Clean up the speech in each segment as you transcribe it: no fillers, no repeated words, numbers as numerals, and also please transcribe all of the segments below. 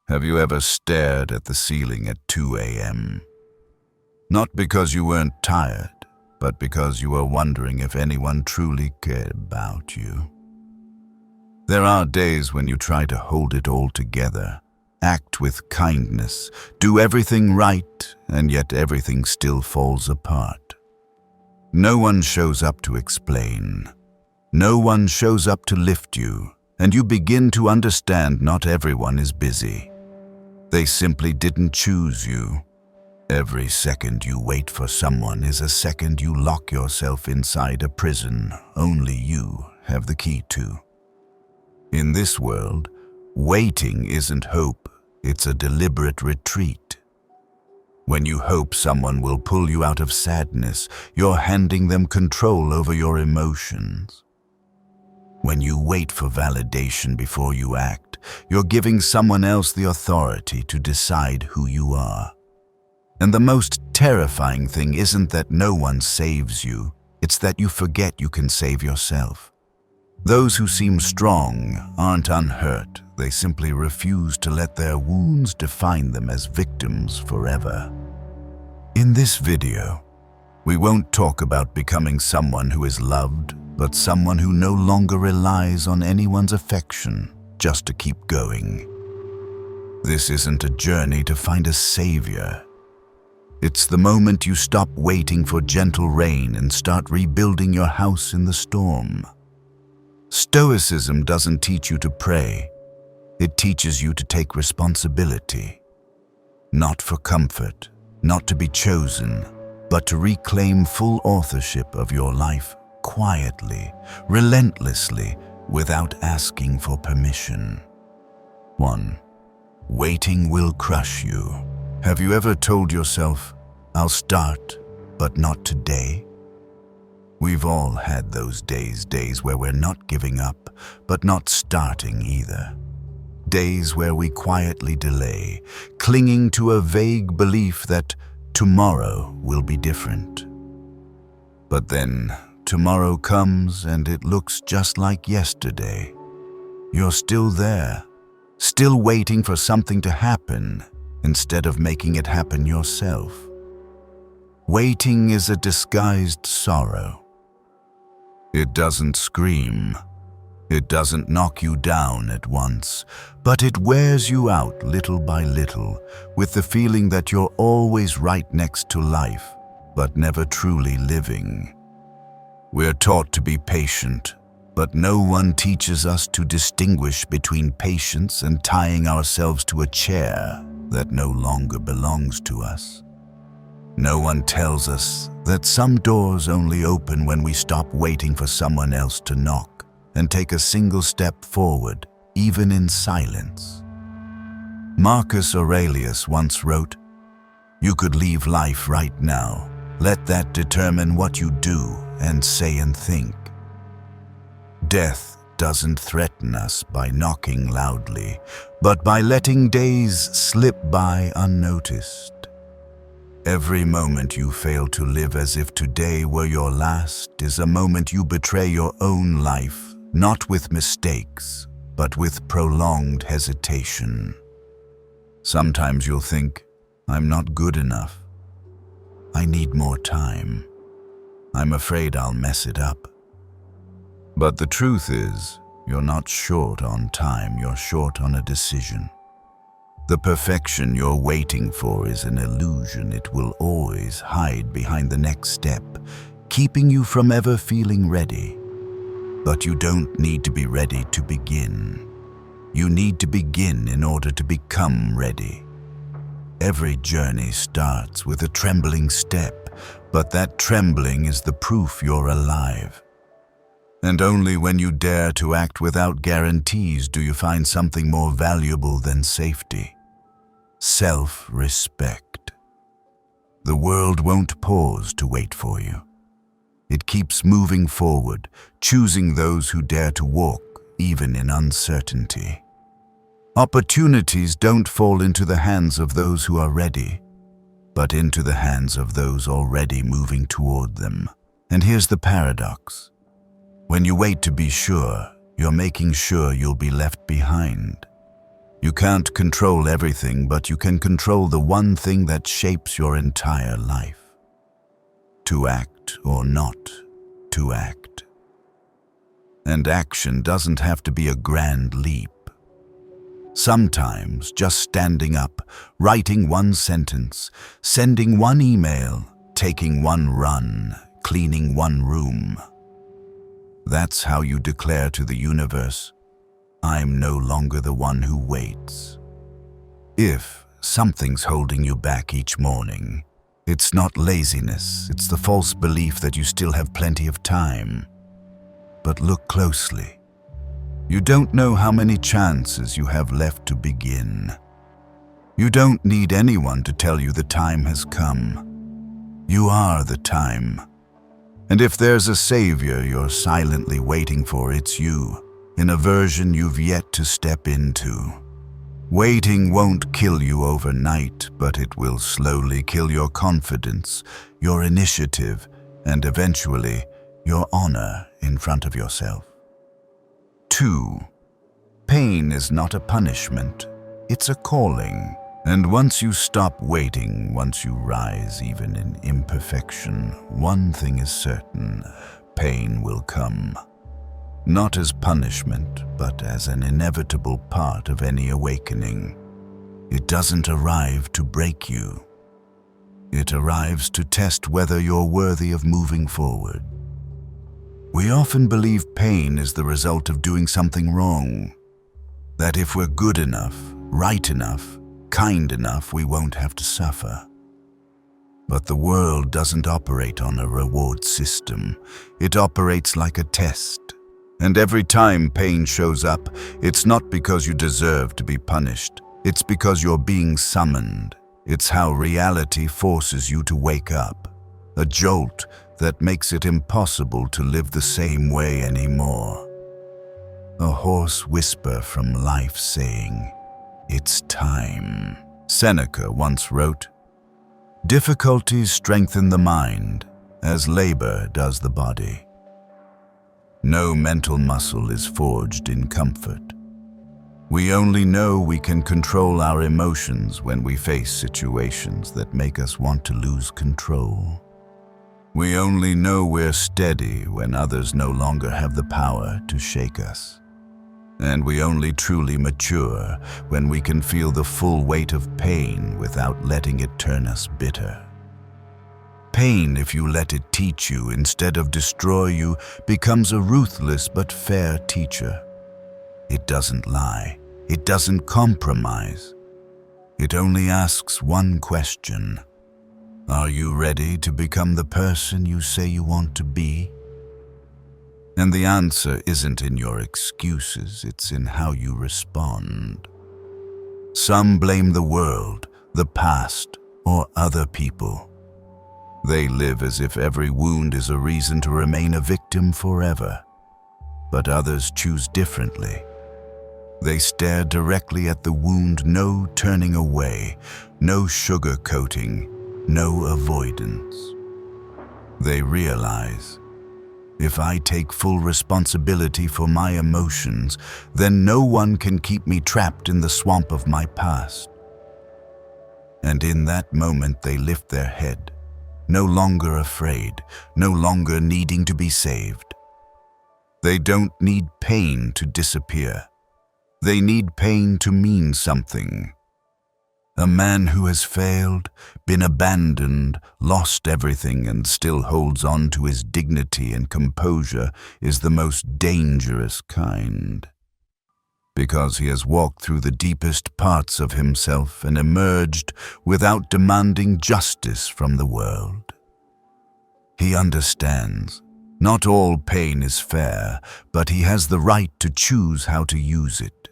Have you ever stared at the ceiling at 2 a.m.? Not because you weren't tired, but because you were wondering if anyone truly cared about you. There are days when you try to hold it all together, act with kindness, do everything right, and yet everything still falls apart. No one shows up to explain. No one shows up to lift you, and you begin to understand not everyone is busy. They simply didn't choose you. Every second you wait for someone is a second you lock yourself inside a prison only you have the key to. In this world, waiting isn't hope, it's a deliberate retreat. When you hope someone will pull you out of sadness, you're handing them control over your emotions. When you wait for validation before you act, you're giving someone else the authority to decide who you are. And the most terrifying thing isn't that no one saves you, it's that you forget you can save yourself. Those who seem strong aren't unhurt, they simply refuse to let their wounds define them as victims forever. In this video, we won't talk about becoming someone who is loved, but someone who no longer relies on anyone's affection just to keep going. This isn't a journey to find a savior. It's the moment you stop waiting for gentle rain and start rebuilding your house in the storm. Stoicism doesn't teach you to pray. It teaches you to take responsibility. Not for comfort, not to be chosen, but to reclaim full authorship of your life quietly, relentlessly, without asking for permission. 1. Waiting will crush you. Have you ever told yourself, I'll start, but not today? We've all had those days where we're not giving up, but not starting either. Days where we quietly delay, clinging to a vague belief that tomorrow will be different. But then, tomorrow comes and it looks just like yesterday. You're still there, still waiting for something to happen instead of making it happen yourself. Waiting is a disguised sorrow. It doesn't scream. It doesn't knock you down at once, but it wears you out little by little with the feeling that you're always right next to life, but never truly living. We're taught to be patient, but no one teaches us to distinguish between patience and tying ourselves to a chair that no longer belongs to us. No one tells us that some doors only open when we stop waiting for someone else to knock and take a single step forward, even in silence. Marcus Aurelius once wrote, "You could leave life right now. Let that determine what you do and say and think." Death doesn't threaten us by knocking loudly, but by letting days slip by unnoticed. Every moment you fail to live as if today were your last is a moment you betray your own life, not with mistakes, but with prolonged hesitation. Sometimes you'll think, I'm not good enough. I need more time. I'm afraid I'll mess it up. But the truth is, you're not short on time, you're short on a decision. The perfection you're waiting for is an illusion. It will always hide behind the next step, keeping you from ever feeling ready. But you don't need to be ready to begin. You need to begin in order to become ready. Every journey starts with a trembling step, but that trembling is the proof you're alive. And only when you dare to act without guarantees do you find something more valuable than safety. Self-respect. The world won't pause to wait for you. It keeps moving forward, choosing those who dare to walk, even in uncertainty. Opportunities don't fall into the hands of those who are ready, but into the hands of those already moving toward them. And here's the paradox. When you wait to be sure, you're making sure you'll be left behind. You can't control everything, but you can control the one thing that shapes your entire life. To act or not to act. And action doesn't have to be a grand leap. Sometimes just standing up, writing one sentence, sending one email, taking one run, cleaning one room. That's how you declare to the universe, I'm no longer the one who waits. If something's holding you back each morning, it's not laziness, it's the false belief that you still have plenty of time. But look closely. You don't know how many chances you have left to begin. You don't need anyone to tell you the time has come. You are the time. And if there's a savior you're silently waiting for, it's you, in a version you've yet to step into. Waiting won't kill you overnight, but it will slowly kill your confidence, your initiative, and eventually your honor in front of yourself. 2. Pain is not a punishment, it's a calling. And once you stop waiting, once you rise even in imperfection, one thing is certain, pain will come. Not as punishment, but as an inevitable part of any awakening. It doesn't arrive to break you. It arrives to test whether you're worthy of moving forward. We often believe pain is the result of doing something wrong. That if we're good enough, right enough, kind enough, we won't have to suffer. But the world doesn't operate on a reward system. It operates like a test. And every time pain shows up, it's not because you deserve to be punished. It's because you're being summoned. It's how reality forces you to wake up. A jolt that makes it impossible to live the same way anymore. A hoarse whisper from life saying, "It's time." Seneca once wrote, "Difficulties strengthen the mind, as labor does the body." No mental muscle is forged in comfort. We only know we can control our emotions when we face situations that make us want to lose control. We only know we're steady when others no longer have the power to shake us. And we only truly mature when we can feel the full weight of pain without letting it turn us bitter. Pain, if you let it teach you instead of destroy you, becomes a ruthless but fair teacher. It doesn't lie. It doesn't compromise. It only asks one question. Are you ready to become the person you say you want to be? And the answer isn't in your excuses, it's in how you respond. Some blame the world, the past, or other people. They live as if every wound is a reason to remain a victim forever. But others choose differently. They stare directly at the wound, no turning away, no sugarcoating, no avoidance. They realize, if I take full responsibility for my emotions, then no one can keep me trapped in the swamp of my past. And in that moment they lift their head, no longer afraid, no longer needing to be saved. They don't need pain to disappear. They need pain to mean something. A man who has failed, been abandoned, lost everything and still holds on to his dignity and composure is the most dangerous kind. Because he has walked through the deepest parts of himself and emerged without demanding justice from the world. He understands, not all pain is fair, but he has the right to choose how to use it.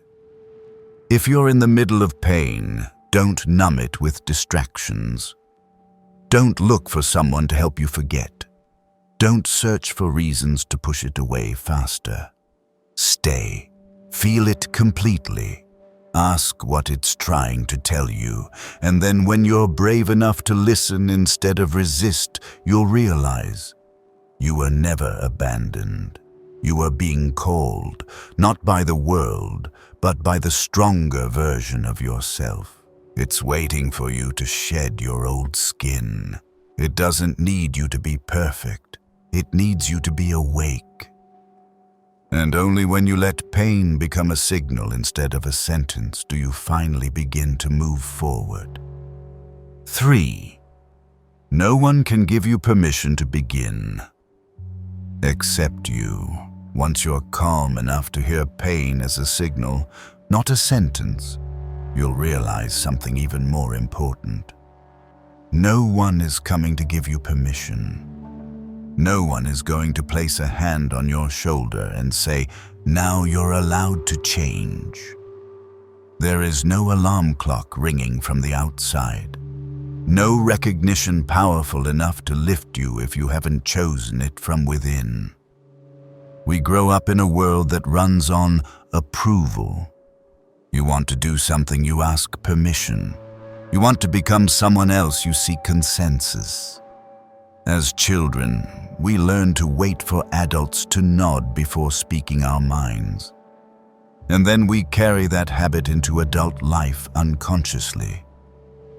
If you're in the middle of pain, don't numb it with distractions. Don't look for someone to help you forget. Don't search for reasons to push it away faster. Stay. Feel it completely. Ask what it's trying to tell you, and then when you're brave enough to listen instead of resist, you'll realize you were never abandoned. You are being called, not by the world, but by the stronger version of yourself. It's waiting for you to shed your old skin. It doesn't need you to be perfect. It needs you to be awake. And only when you let pain become a signal instead of a sentence do you finally begin to move forward. 3. No one can give you permission to begin, except you. Once you're calm enough to hear pain as a signal, not a sentence, you'll realize something even more important. No one is coming to give you permission. No one is going to place a hand on your shoulder and say, "Now you're allowed to change." There is no alarm clock ringing from the outside. No recognition powerful enough to lift you if you haven't chosen it from within. We grow up in a world that runs on approval. You want to do something, you ask permission. You want to become someone else, you seek consensus. As children, we learn to wait for adults to nod before speaking our minds. And then we carry that habit into adult life unconsciously.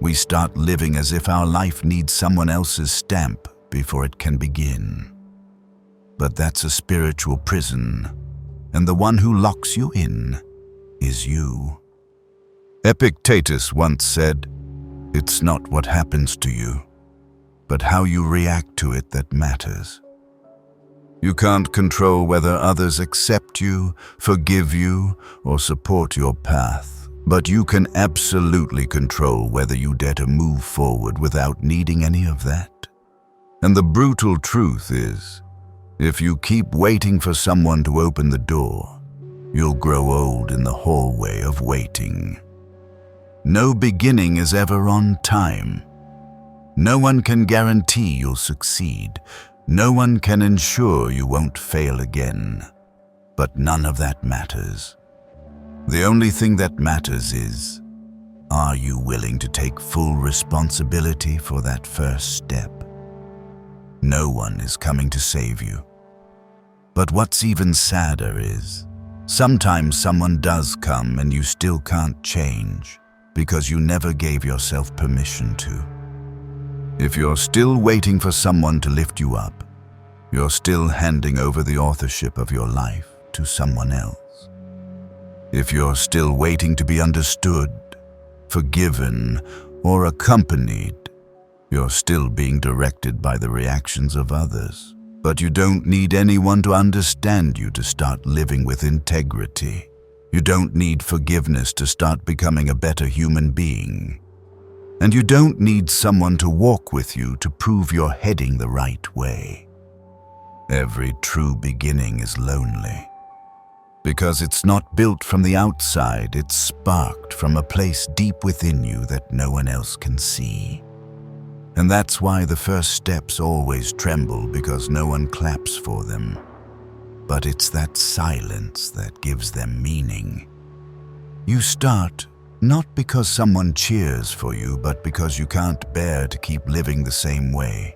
We start living as if our life needs someone else's stamp before it can begin. But that's a spiritual prison, and the one who locks you in is you. Epictetus once said, "It's not what happens to you, but how you react to it that matters." You can't control whether others accept you, forgive you, or support your path, but you can absolutely control whether you dare to move forward without needing any of that. And the brutal truth is, if you keep waiting for someone to open the door, you'll grow old in the hallway of waiting. No beginning is ever on time. No one can guarantee you'll succeed. No one can ensure you won't fail again. But none of that matters. The only thing that matters is, are you willing to take full responsibility for that first step? No one is coming to save you. But what's even sadder is, sometimes someone does come and you still can't change because you never gave yourself permission to. If you're still waiting for someone to lift you up, you're still handing over the authorship of your life to someone else. If you're still waiting to be understood, forgiven, or accompanied, you're still being directed by the reactions of others. But you don't need anyone to understand you to start living with integrity. You don't need forgiveness to start becoming a better human being. And you don't need someone to walk with you to prove you're heading the right way. Every true beginning is lonely. Because it's not built from the outside, it's sparked from a place deep within you that no one else can see. And that's why the first steps always tremble, because no one claps for them. But it's that silence that gives them meaning. You start not because someone cheers for you, but because you can't bear to keep living the same way.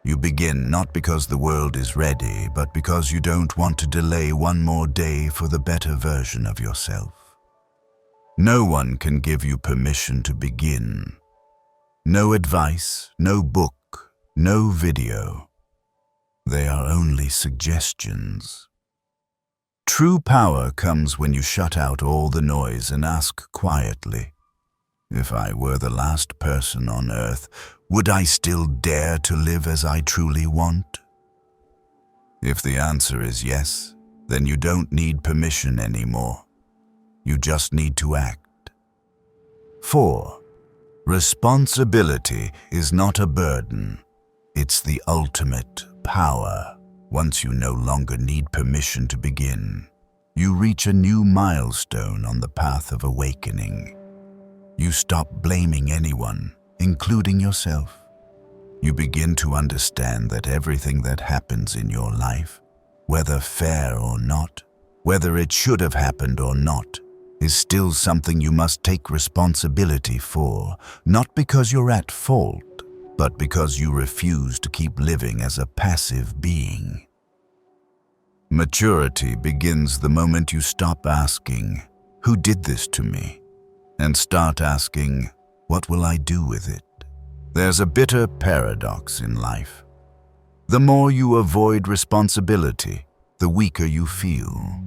You begin not because the world is ready, but because you don't want to delay one more day for the better version of yourself. No one can give you permission to begin. No advice, no book, no video. They are only suggestions. True power comes when you shut out all the noise and ask quietly, if I were the last person on earth, would I still dare to live as I truly want? If the answer is yes, then you don't need permission anymore. You just need to act. 4. Responsibility is not a burden. It's the ultimate power. Once you no longer need permission to begin, you reach a new milestone on the path of awakening. You stop blaming anyone, including yourself. You begin to understand that everything that happens in your life, whether fair or not, whether it should have happened or not, is still something you must take responsibility for, not because you're at fault, but because you refuse to keep living as a passive being. Maturity begins the moment you stop asking, "Who did this to me?" and start asking, "What will I do with it?" There's a bitter paradox in life. The more you avoid responsibility, the weaker you feel.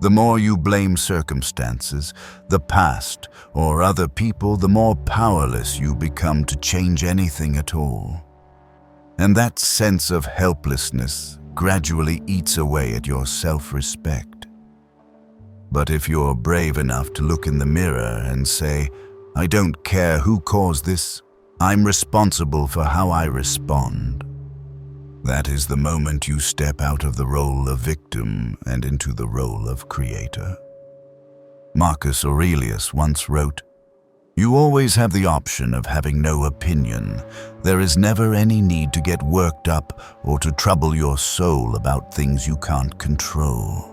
The more you blame circumstances, the past, or other people, the more powerless you become to change anything at all. And that sense of helplessness gradually eats away at your self-respect. But if you're brave enough to look in the mirror and say, "I don't care who caused this, I'm responsible for how I respond," that is the moment you step out of the role of victim and into the role of creator. Marcus Aurelius once wrote, "You always have the option of having no opinion. There is never any need to get worked up or to trouble your soul about things you can't control."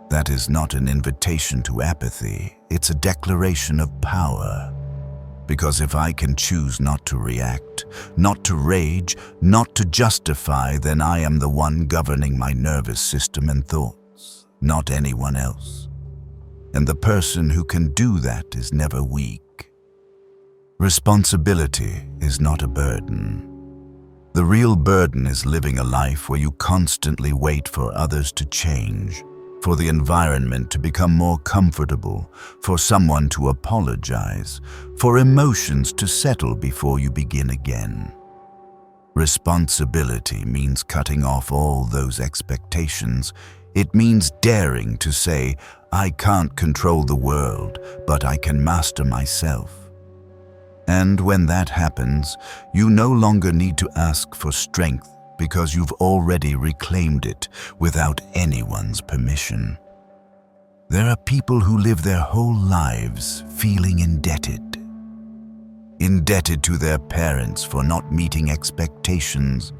That is not an invitation to apathy, it's a declaration of power. Because if I can choose not to react, not to rage, not to justify, then I am the one governing my nervous system and thoughts, not anyone else. And the person who can do that is never weak. Responsibility is not a burden. The real burden is living a life where you constantly wait for others to change, for the environment to become more comfortable, for someone to apologize, for emotions to settle before you begin again. Responsibility means cutting off all those expectations. It means daring to say, "I can't control the world, but I can master myself." And when that happens, you no longer need to ask for strength because you've already reclaimed it without anyone's permission. There are people who live their whole lives feeling indebted. Indebted to their parents for not meeting expectations,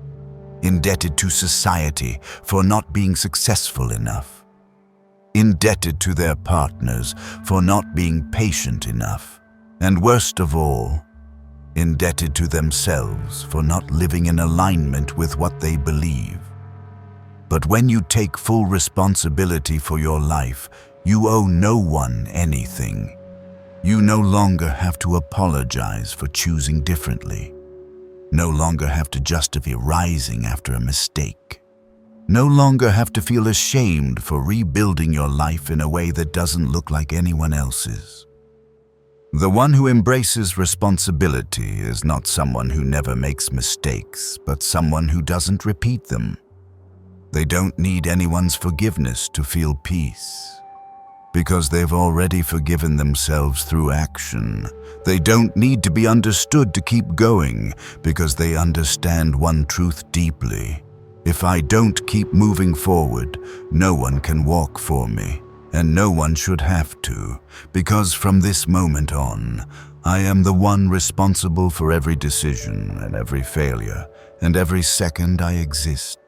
indebted to society for not being successful enough, indebted to their partners for not being patient enough, and worst of all, indebted to themselves for not living in alignment with what they believe. But when you take full responsibility for your life, you owe no one anything. You no longer have to apologize for choosing differently. No longer have to justify rising after a mistake. No longer have to feel ashamed for rebuilding your life in a way that doesn't look like anyone else's. The one who embraces responsibility is not someone who never makes mistakes, but someone who doesn't repeat them. They don't need anyone's forgiveness to feel peace, because they've already forgiven themselves through action. They don't need to be understood to keep going, because they understand one truth deeply. If I don't keep moving forward, no one can walk for me. And no one should have to, because from this moment on, I am the one responsible for every decision and every failure, and every second I exist.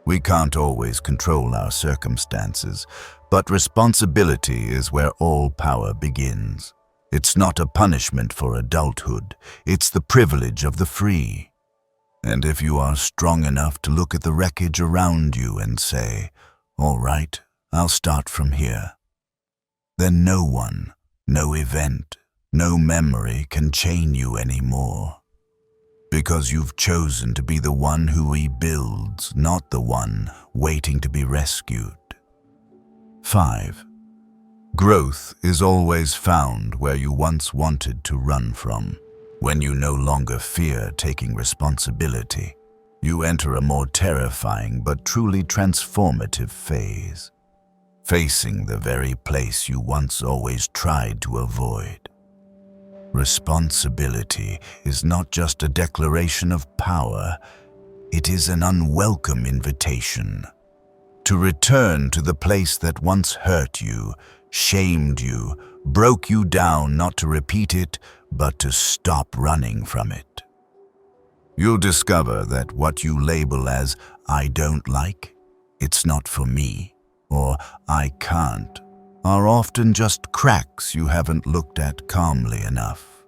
We can't always control our circumstances, but responsibility is where all power begins. It's not a punishment for adulthood, it's the privilege of the free. And if you are strong enough to look at the wreckage around you and say, "All right, I'll start from here," then no one, no event, no memory can chain you anymore. Because you've chosen to be the one who rebuilds, not the one waiting to be rescued. 5. Growth is always found where you once wanted to run from. When you no longer fear taking responsibility, you enter a more terrifying but truly transformative phase. Facing the very place you once always tried to avoid. Responsibility is not just a declaration of power, it is an unwelcome invitation to return to the place that once hurt you, shamed you, broke you down, not to repeat it, but to stop running from it. You'll discover that what you label as "I don't like," "It's not for me," or "I can't," are often just cracks you haven't looked at calmly enough.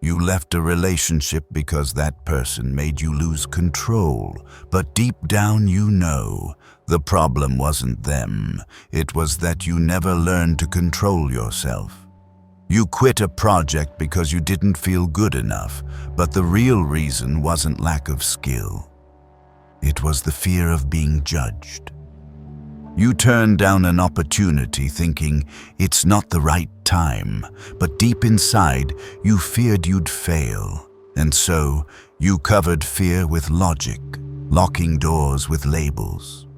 You left a relationship because that person made you lose control, but deep down you know the problem wasn't them. It was that you never learned to control yourself. You quit a project because you didn't feel good enough, but the real reason wasn't lack of skill. It was the fear of being judged. You turned down an opportunity thinking it's not the right time, but deep inside you feared you'd fail, and so you covered fear with logic, locking doors with labels.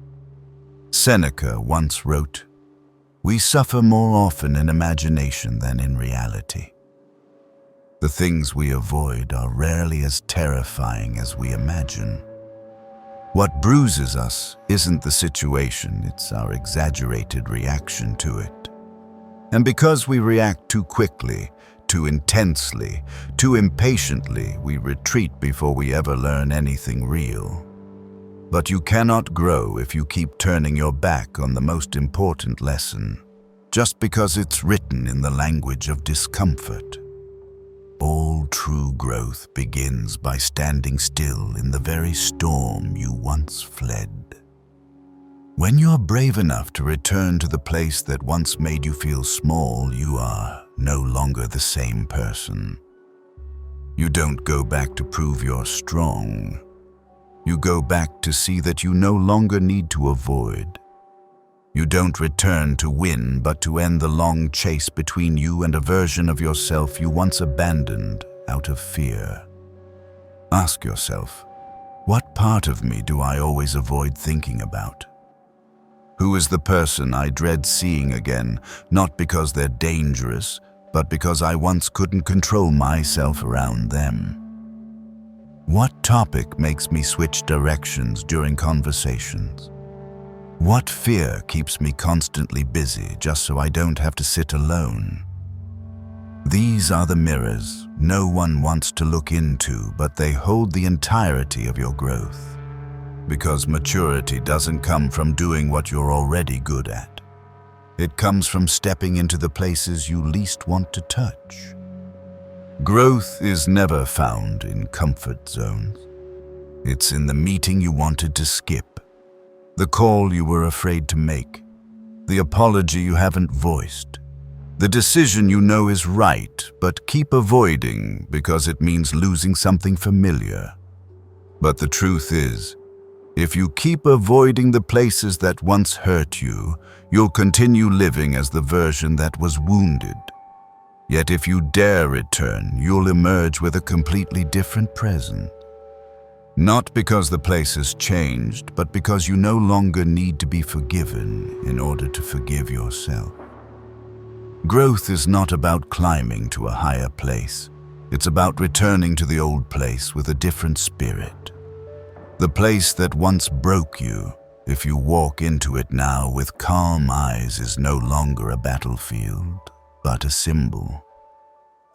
Seneca once wrote, "We suffer more often in imagination than in reality." The things we avoid are rarely as terrifying as we imagine. What bruises us isn't the situation, it's our exaggerated reaction to it. And because we react too quickly, too intensely, too impatiently, we retreat before we ever learn anything real. But you cannot grow if you keep turning your back on the most important lesson, just because it's written in the language of discomfort. All true growth begins by standing still in the very storm you once fled. When you're brave enough to return to the place that once made you feel small, you are no longer the same person. You don't go back to prove you're strong. You go back to see that you no longer need to avoid. You don't return to win, but to end the long chase between you and a version of yourself you once abandoned out of fear. Ask yourself, what part of me do I always avoid thinking about? Who is the person I dread seeing again, not because they're dangerous, but because I once couldn't control myself around them? What topic makes me switch directions during conversations? What fear keeps me constantly busy just so I don't have to sit alone? These are the mirrors no one wants to look into, but they hold the entirety of your growth. Because maturity doesn't come from doing what you're already good at. It comes from stepping into the places you least want to touch. Growth is never found in comfort zones. It's in the meeting you wanted to skip. The call you were afraid to make, the apology you haven't voiced, the decision you know is right but keep avoiding because it means losing something familiar. But the truth is, if you keep avoiding the places that once hurt you, you'll continue living as the version that was wounded. Yet if you dare return, you'll emerge with a completely different present. Not because the place has changed, but because you no longer need to be forgiven in order to forgive yourself. Growth is not about climbing to a higher place. It's about returning to the old place with a different spirit. The place that once broke you, if you walk into it now with calm eyes, is no longer a battlefield, but a symbol.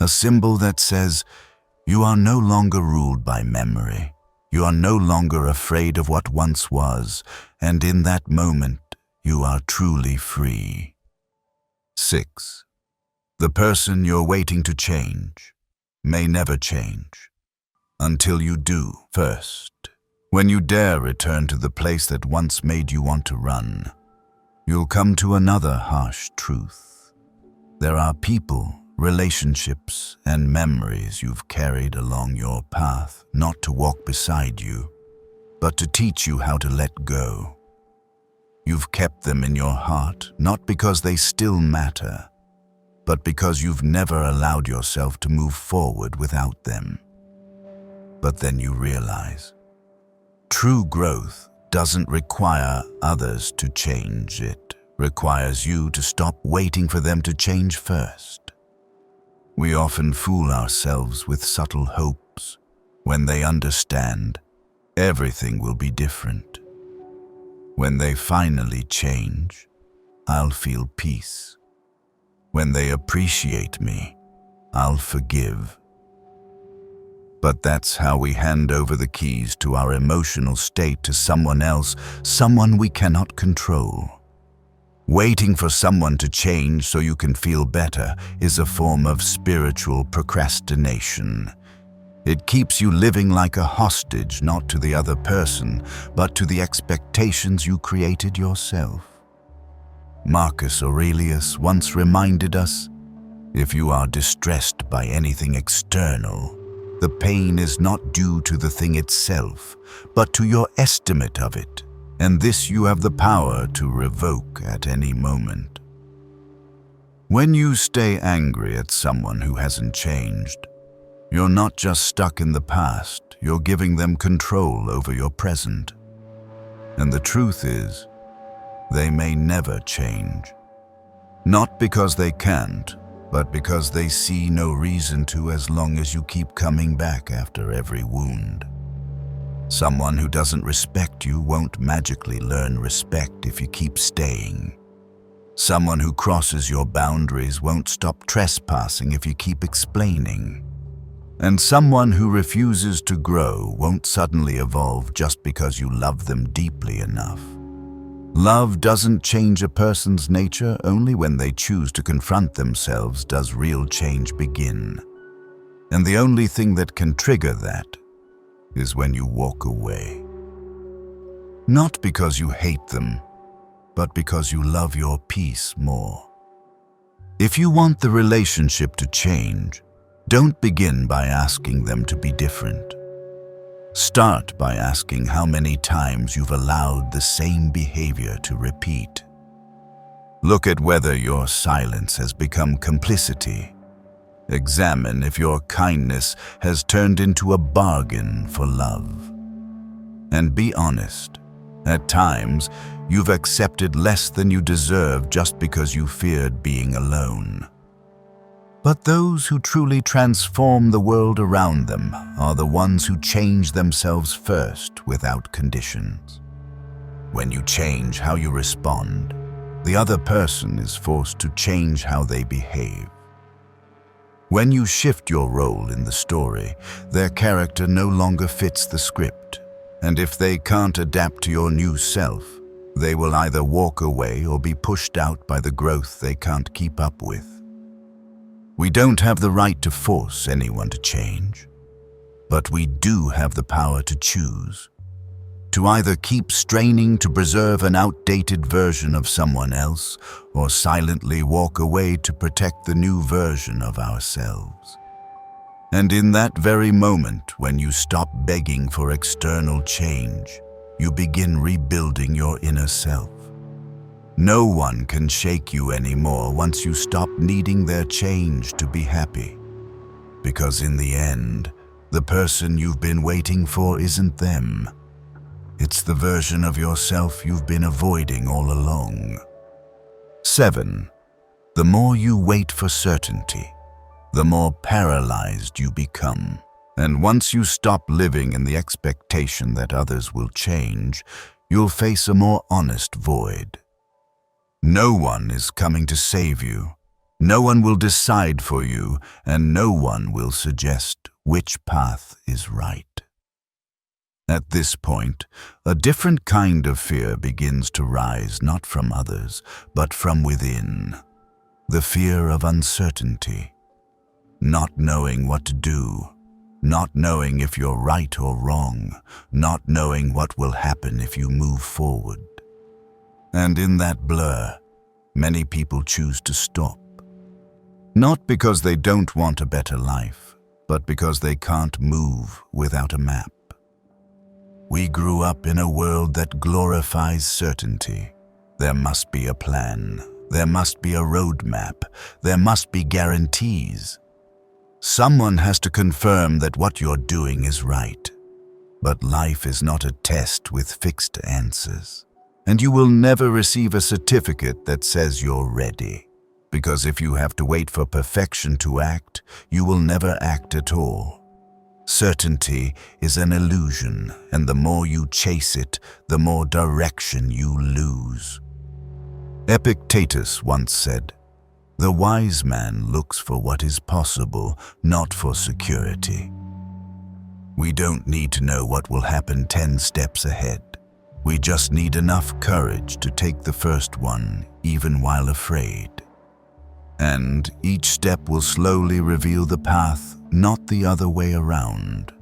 A symbol that says, you are no longer ruled by memory. You are no longer afraid of what once was, and in that moment, you are truly free. 6. The person you're waiting to change may never change until you do first. When you dare return to the place that once made you want to run, you'll come to another harsh truth. There are people, relationships, and memories you've carried along your path, not to walk beside you, but to teach you how to let go. You've kept them in your heart, not because they still matter, but because you've never allowed yourself to move forward without them. But then you realize, true growth doesn't require others to change. It requires you to stop waiting for them to change first. We often fool ourselves with subtle hopes. When they understand, everything will be different. When they finally change, I'll feel peace. When they appreciate me, I'll forgive. But that's how we hand over the keys to our emotional state to someone else, someone we cannot control. Waiting for someone to change so you can feel better is a form of spiritual procrastination. It keeps you living like a hostage, not to the other person, but to the expectations you created yourself. Marcus Aurelius once reminded us, if you are distressed by anything external, the pain is not due to the thing itself, but to your estimate of it, and this you have the power to revoke at any moment. When you stay angry at someone who hasn't changed, you're not just stuck in the past, you're giving them control over your present. And the truth is, they may never change. Not because they can't, but because they see no reason to as long as you keep coming back after every wound. Someone who doesn't respect you won't magically learn respect if you keep staying. Someone who crosses your boundaries won't stop trespassing if you keep explaining. And someone who refuses to grow won't suddenly evolve just because you love them deeply enough. Love doesn't change a person's nature. Only when they choose to confront themselves does real change begin. And the only thing that can trigger that is when you walk away. Not because you hate them, but because you love your peace more. If you want the relationship to change, don't begin by asking them to be different. Start by asking how many times you've allowed the same behavior to repeat. Look at whether your silence has become complicity. Examine if your kindness has turned into a bargain for love. And be honest. At times, you've accepted less than you deserve just because you feared being alone. But those who truly transform the world around them are the ones who change themselves first without conditions. When you change how you respond, the other person is forced to change how they behave. When you shift your role in the story, their character no longer fits the script, and if they can't adapt to your new self, they will either walk away or be pushed out by the growth they can't keep up with. We don't have the right to force anyone to change, but we do have the power to choose. To either keep straining to preserve an outdated version of someone else, or silently walk away to protect the new version of ourselves. And in that very moment, when you stop begging for external change, you begin rebuilding your inner self. No one can shake you anymore once you stop needing their change to be happy. Because in the end, the person you've been waiting for isn't them. It's the version of yourself you've been avoiding all along. 7. The more you wait for certainty, the more paralyzed you become. And once you stop living in the expectation that others will change, you'll face a more honest void. No one is coming to save you. No one will decide for you, and no one will suggest which path is right. At this point, a different kind of fear begins to rise not from others, but from within. The fear of uncertainty. Not knowing what to do. Not knowing if you're right or wrong. Not knowing what will happen if you move forward. And in that blur, many people choose to stop. Not because they don't want a better life, but because they can't move without a map. We grew up in a world that glorifies certainty. There must be a plan. There must be a roadmap. There must be guarantees. Someone has to confirm that what you're doing is right. But life is not a test with fixed answers. And you will never receive a certificate that says you're ready. Because if you have to wait for perfection to act, you will never act at all. Certainty is an illusion, and the more you chase it, the more direction you lose. Epictetus once said, "The wise man looks for what is possible, not for security." We don't need to know what will happen 10 steps ahead. We just need enough courage to take the first one, even while afraid. And each step will slowly reveal the path, not the other way around.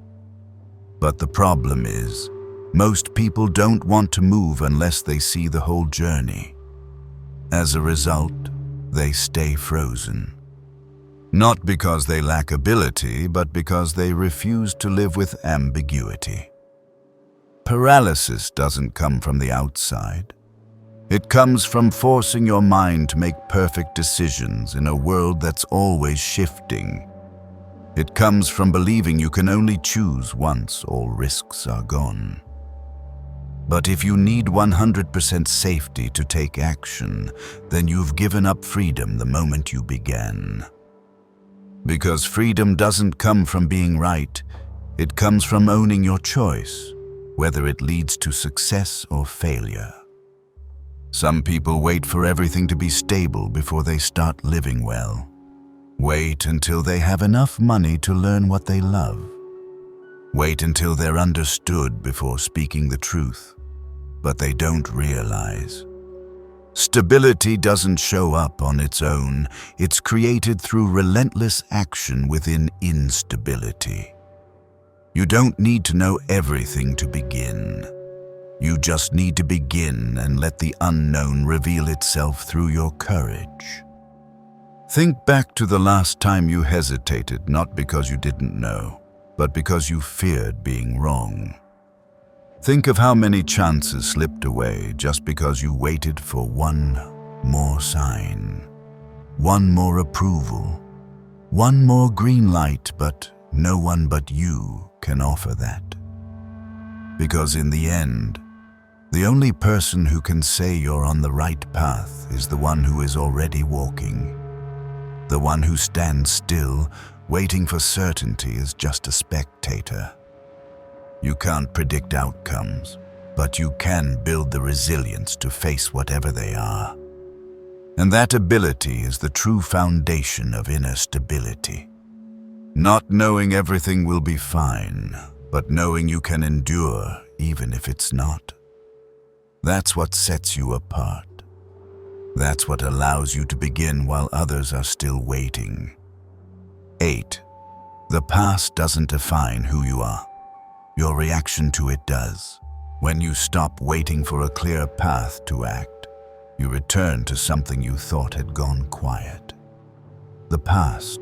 But the problem is, most people don't want to move unless they see the whole journey. As a result, they stay frozen. Not because they lack ability, but because they refuse to live with ambiguity. Paralysis doesn't come from the outside. It comes from forcing your mind to make perfect decisions in a world that's always shifting. It comes from believing you can only choose once all risks are gone. But if you need 100% safety to take action, then you've given up freedom the moment you began. Because freedom doesn't come from being right, it comes from owning your choice, whether it leads to success or failure. Some people wait for everything to be stable before they start living well. Wait until they have enough money to learn what they love. Wait until they're understood before speaking the truth. But they don't realize. Stability doesn't show up on its own. It's created through relentless action within instability. You don't need to know everything to begin. You just need to begin and let the unknown reveal itself through your courage. Think back to the last time you hesitated, not because you didn't know, but because you feared being wrong. Think of how many chances slipped away just because you waited for one more sign, one more approval, one more green light, but no one but you can offer that. Because in the end, the only person who can say you're on the right path is the one who is already walking. The one who stands still, waiting for certainty, is just a spectator. You can't predict outcomes, but you can build the resilience to face whatever they are. And that ability is the true foundation of inner stability. Not knowing everything will be fine, but knowing you can endure even if it's not. That's what sets you apart. That's what allows you to begin while others are still waiting. 8. The past doesn't define who you are. Your reaction to it does. When you stop waiting for a clear path to act, you return to something you thought had gone quiet. The past.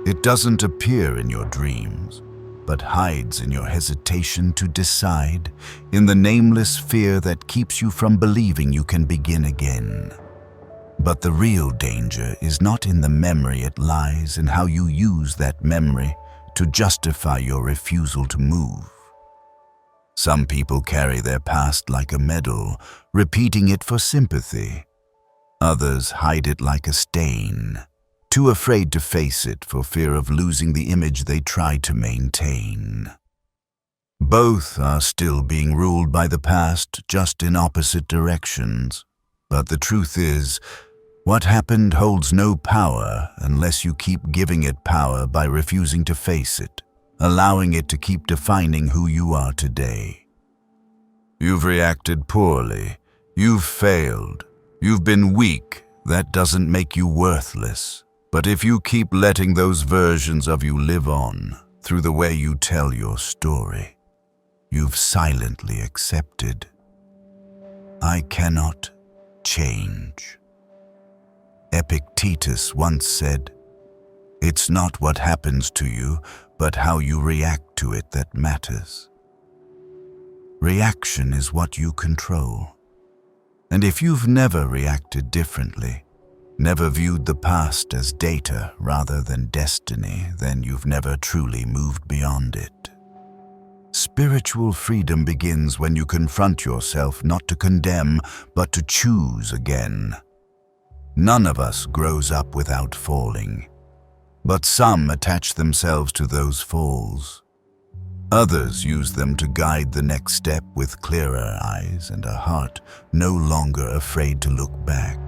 It doesn't appear in your dreams, but hides in your hesitation to decide, in the nameless fear that keeps you from believing you can begin again. But the real danger is not in the memory, it lies in how you use that memory to justify your refusal to move. Some people carry their past like a medal, repeating it for sympathy. Others hide it like a stain, too afraid to face it for fear of losing the image they tried to maintain. Both are still being ruled by the past, just in opposite directions. But the truth is, what happened holds no power unless you keep giving it power by refusing to face it, allowing it to keep defining who you are today. You've reacted poorly. You've failed. You've been weak. That doesn't make you worthless. But if you keep letting those versions of you live on through the way you tell your story, you've silently accepted, I cannot change. Epictetus once said, "It's not what happens to you, but how you react to it that matters." Reaction is what you control. And if you've never reacted differently, never viewed the past as data rather than destiny, then you've never truly moved beyond it. Spiritual freedom begins when you confront yourself not to condemn, but to choose again. None of us grows up without falling, but some attach themselves to those falls. Others use them to guide the next step with clearer eyes and a heart no longer afraid to look back.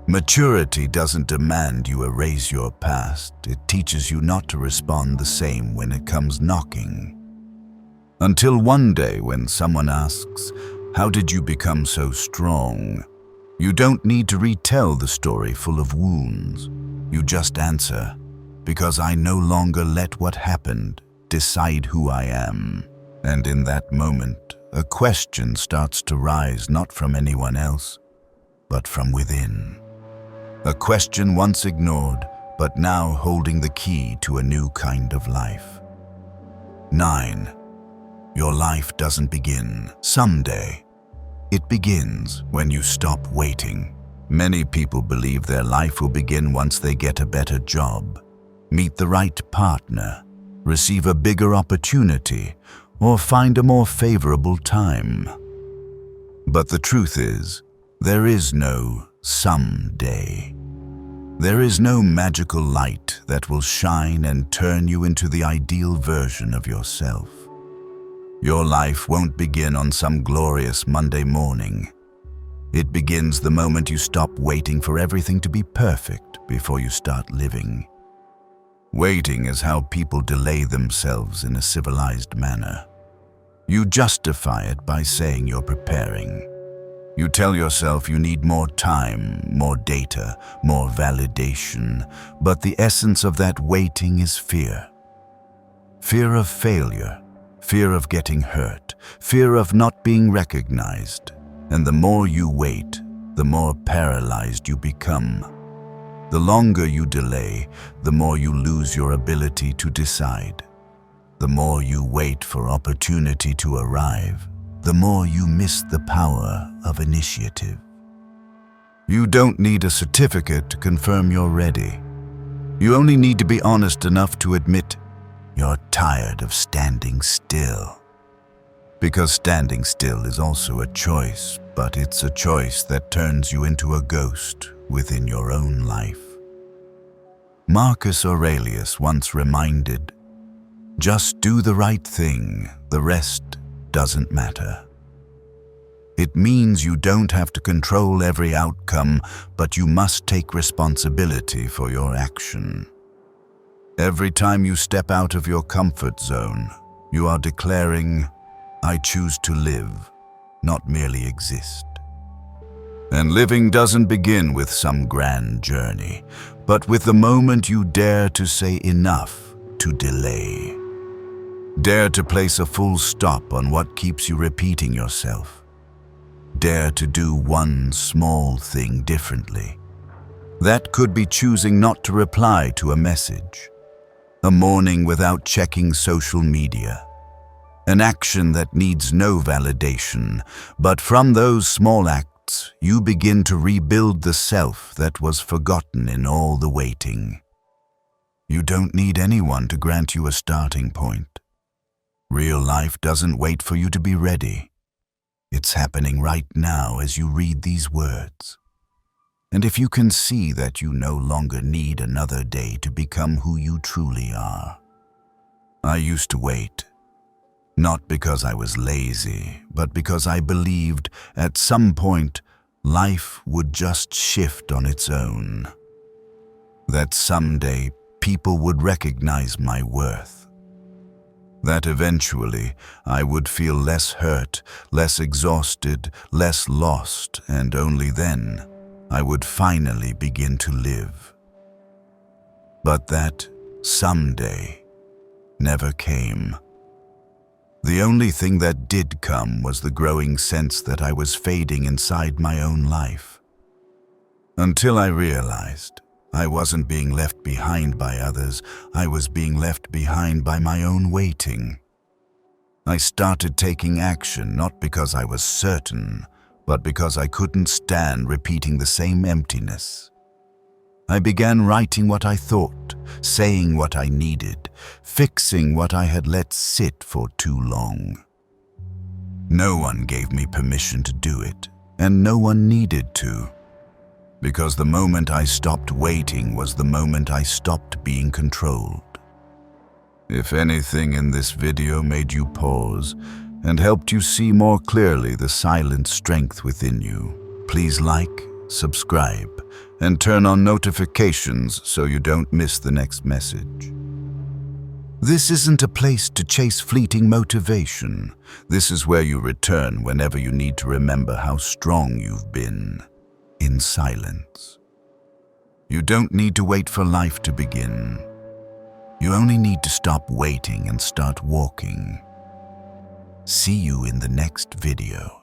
Maturity doesn't demand you erase your past. It teaches you not to respond the same when it comes knocking. Until one day when someone asks, "How did you become so strong?" You don't need to retell the story full of wounds. You just answer, "Because I no longer let what happened decide who I am." And in that moment, a question starts to rise not from anyone else, but from within. A question once ignored, but now holding the key to a new kind of life. 9. Your life doesn't begin someday. It begins when you stop waiting. Many people believe their life will begin once they get a better job, meet the right partner, receive a bigger opportunity, or find a more favorable time. But the truth is, there is no someday. There is no magical light that will shine and turn you into the ideal version of yourself. Your life won't begin on some glorious Monday morning. It begins the moment you stop waiting for everything to be perfect before you start living. Waiting is how people delay themselves in a civilized manner. You justify it by saying you're preparing. You tell yourself you need more time, more data, more validation, but the essence of that waiting is fear. Fear of failure, fear of getting hurt, fear of not being recognized. And the more you wait, the more paralyzed you become. The longer you delay, the more you lose your ability to decide. The more you wait for opportunity to arrive, the more you miss the power of initiative. You don't need a certificate to confirm you're ready. You only need to be honest enough to admit you're tired of standing still. Because standing still is also a choice, but it's a choice that turns you into a ghost within your own life. Marcus Aurelius once reminded, "Just do the right thing, the rest doesn't matter." It means you don't have to control every outcome, but you must take responsibility for your action. Every time you step out of your comfort zone, you are declaring, "I choose to live, not merely exist." And living doesn't begin with some grand journey, but with the moment you dare to say enough to delay. Dare to place a full stop on what keeps you repeating yourself. Dare to do one small thing differently. That could be choosing not to reply to a message, a morning without checking social media, an action that needs no validation, but from those small acts, you begin to rebuild the self that was forgotten in all the waiting. You don't need anyone to grant you a starting point. Real life doesn't wait for you to be ready. It's happening right now as you read these words. And if you can see that you no longer need another day to become who you truly are. I used to wait. Not because I was lazy, but because I believed at some point life would just shift on its own. That someday people would recognize my worth. That eventually I would feel less hurt, less exhausted, less lost, and only then I would finally begin to live. But that someday never came. The only thing that did come was the growing sense that I was fading inside my own life. Until I realized I wasn't being left behind by others, I was being left behind by my own waiting. I started taking action not because I was certain, but because I couldn't stand repeating the same emptiness. I began writing what I thought, saying what I needed, fixing what I had let sit for too long. No one gave me permission to do it, and no one needed to. Because the moment I stopped waiting was the moment I stopped being controlled. If anything in this video made you pause and helped you see more clearly the silent strength within you, please like, subscribe, and turn on notifications so you don't miss the next message. This isn't a place to chase fleeting motivation. This is where you return whenever you need to remember how strong you've been, in silence. You don't need to wait for life to begin. You only need to stop waiting and start walking. See you in the next video.